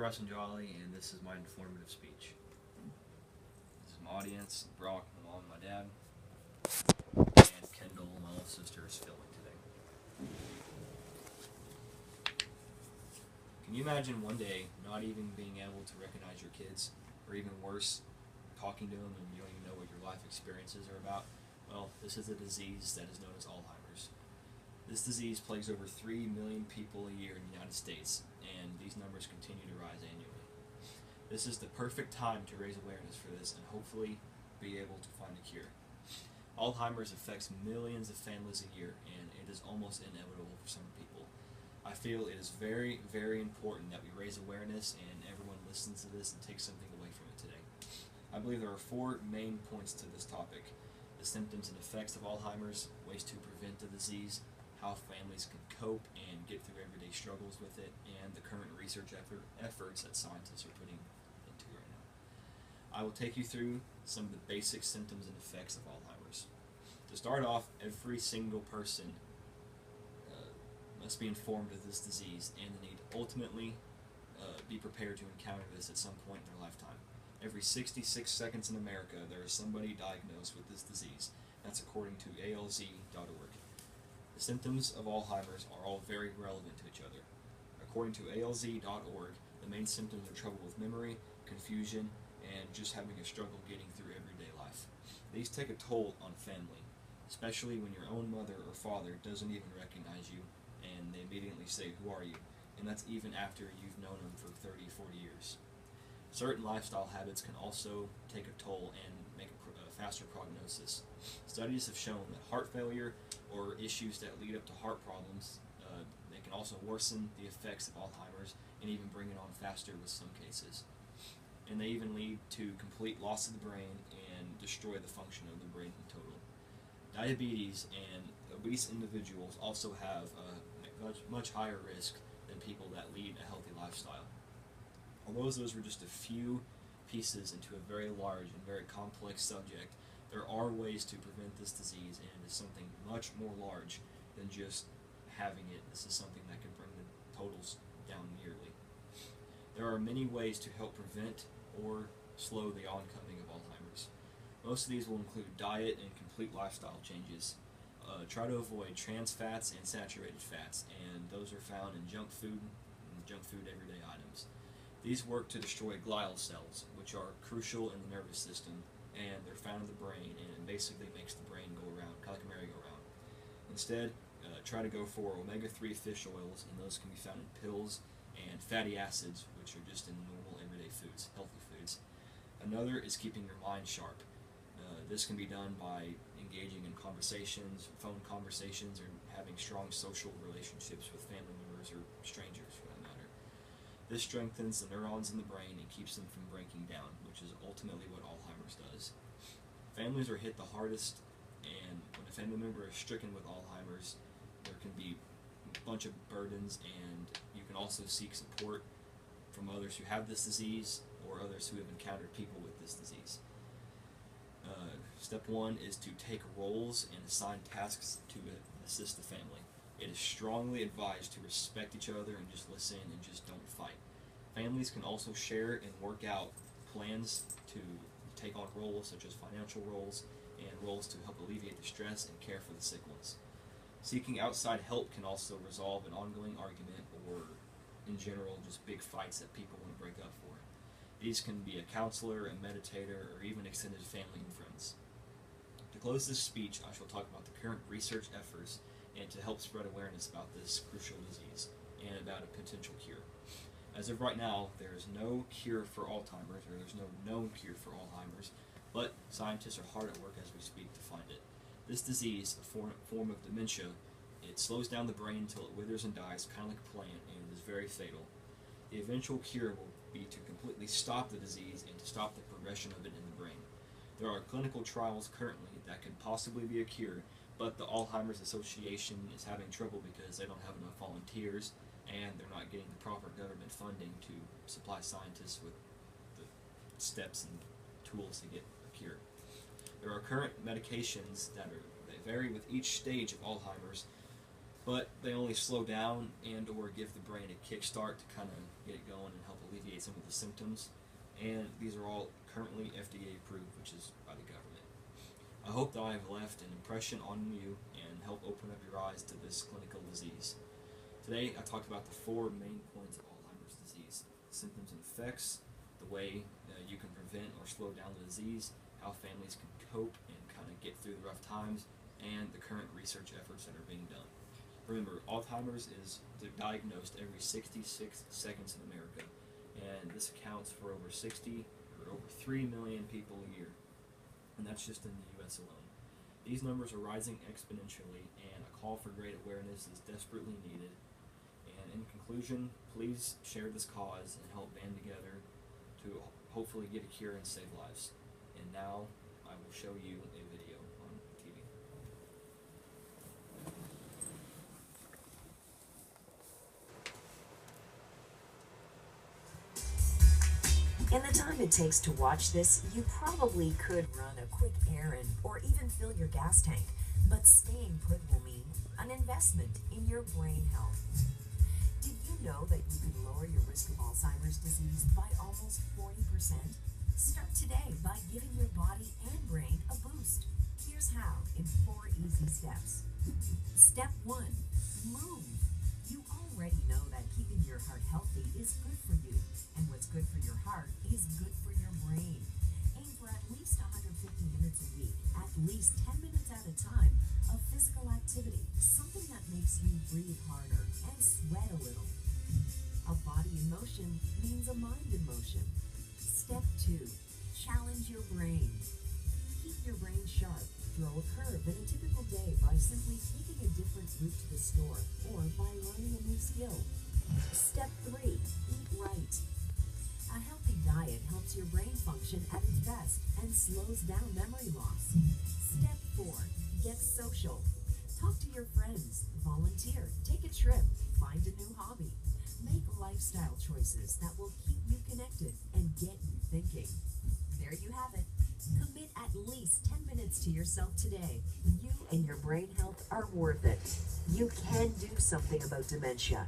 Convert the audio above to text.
Preston Jolly, and this is my informative speech. This is my audience, Brock, my mom, my dad, and Kendall, my little sister, is filming today. Can you imagine one day not even being able to recognize your kids, or even worse, talking to them and you don't even know what your life experiences are about? Well, this is a disease that is known as Alzheimer's. This disease plagues over 3 million people a year in the United States, and these numbers continue to rise annually. This is the perfect time to raise awareness for this and hopefully be able to find a cure. Alzheimer's affects millions of families a year, and it is almost inevitable for some people. I feel it is very, very important that we raise awareness and everyone listens to this and takes something away from it today. I believe there are 4 main points to this topic: the symptoms and effects of Alzheimer's, ways to prevent the disease, how families can cope and get through everyday struggles with it, and the current research efforts that scientists are putting into right now. I will take you through some of the basic symptoms and effects of Alzheimer's. To start off, every single person must be informed of this disease, and they need to ultimately be prepared to encounter this at some point in their lifetime. Every 66 seconds in America, there is somebody diagnosed with this disease. That's according to ALZ.org. The symptoms of Alzheimer's are all very relevant to each other. According to ALZ.org, the main symptoms are trouble with memory, confusion, and just having a struggle getting through everyday life. These take a toll on family, especially when your own mother or father doesn't even recognize you, and they immediately say, "Who are you?" And that's even after you've known them for 30, 40 years. Certain lifestyle habits can also take a toll and make a faster prognosis. Studies have shown that heart failure or issues that lead up to heart problems, they can also worsen the effects of Alzheimer's and even bring it on faster with some cases. And they even lead to complete loss of the brain and destroy the function of the brain in total. Diabetes and obese individuals also have a much higher risk than people that lead a healthy lifestyle. Although those were just a few pieces into a very large and very complex subject, there are ways to prevent this disease, and it is something much more large than just having it. This is something that can bring the totals down yearly. There are many ways to help prevent or slow the oncoming of Alzheimer's. Most of these will include diet and complete lifestyle changes. Try to avoid trans fats and saturated fats, and those are found in junk food everyday items. These work to destroy glial cells, which are crucial in the nervous system, and they're found in the brain, and it basically makes the brain go around, kind of like a merry-go-round. Instead, try to go for omega-3 fish oils, and those can be found in pills, and fatty acids, which are just in normal everyday foods, healthy foods. Another is keeping your mind sharp. This can be done by engaging in conversations, phone conversations, or having strong social relationships with family members or strangers for that matter. This strengthens the neurons in the brain and keeps them from breaking down, which is ultimately what Alzheimer's does. Families are hit the hardest, and when a family member is stricken with Alzheimer's, there can be a bunch of burdens, and you can also seek support from others who have this disease or others who have encountered people with this disease. Step 1 is to take roles and assign tasks to assist the family. It is strongly advised to respect each other and just listen and just don't fight. Families can also share and work out plans to take on roles such as financial roles and roles to help alleviate the stress and care for the sick ones. Seeking outside help can also resolve an ongoing argument or, in general, just big fights that people want to break up for. These can be a counselor, a meditator, or even extended family and friends. To close this speech, I shall talk about the current research efforts and to help spread awareness about this crucial disease and about a potential cure. As of right now, there is no cure for Alzheimer's, or there's no known cure for Alzheimer's, but scientists are hard at work as we speak to find it. This disease, a form of dementia, it slows down the brain until it withers and dies, kind of like a plant, and it is very fatal. The eventual cure will be to completely stop the disease and to stop the progression of it in the brain. There are clinical trials currently that could possibly be a cure, but the Alzheimer's Association is having trouble because they don't have enough volunteers and they're not getting the proper government funding to supply scientists with the steps and tools to get a cure. There are current medications that they vary with each stage of Alzheimer's, but they only slow down and or give the brain a kickstart to kind of get it going and help alleviate mitigate some of the symptoms, and these are all currently FDA approved, which is by the government. I hope that I have left an impression on you and help open up your eyes to this clinical disease. Today, I talked about the 4 main points of Alzheimer's disease: symptoms and effects, the way you can prevent or slow down the disease, how families can cope and kind of get through the rough times, and the current research efforts that are being done. Remember, Alzheimer's is diagnosed every 66 seconds in America, and this accounts for over 3 million people a year, and that's just in the U.S. alone. These numbers are rising exponentially, and a call for great awareness is desperately needed. And in conclusion, please share this cause and help band together to hopefully get a cure and save lives. And now, I will show you a video on TV. In the time it takes to watch this, you probably could run a quick errand or even fill your gas tank, but staying put will mean an investment in your brain health. Did you know that you can lower your risk of Alzheimer's disease by almost 40%? Start today by giving your body and brain a boost. Here's how in 4 easy steps. Step 1. Move. You already know that keeping your heart healthy is good for you, and what's good for your heart is good for your brain. Aim for at least 150 minutes a week, at least 10 minutes at a time, of physical activity, something that makes you breathe harder and sweat a little. A body in motion means a mind in motion. Step 2. Challenge your brain. Keep your brain sharp. Throw a curve in a typical day by simply taking a different route to the store or by learning a new skill. Step 3. Eat right. A healthy diet helps your brain function at its best and slows down memory loss. Step 4. Get social. Talk to your friends, volunteer, take a trip, find a new hobby. Make lifestyle choices that will keep you connected and get you thinking. There you have it. Commit at least 10 minutes to yourself today. You and your brain health are worth it. You can do something about dementia.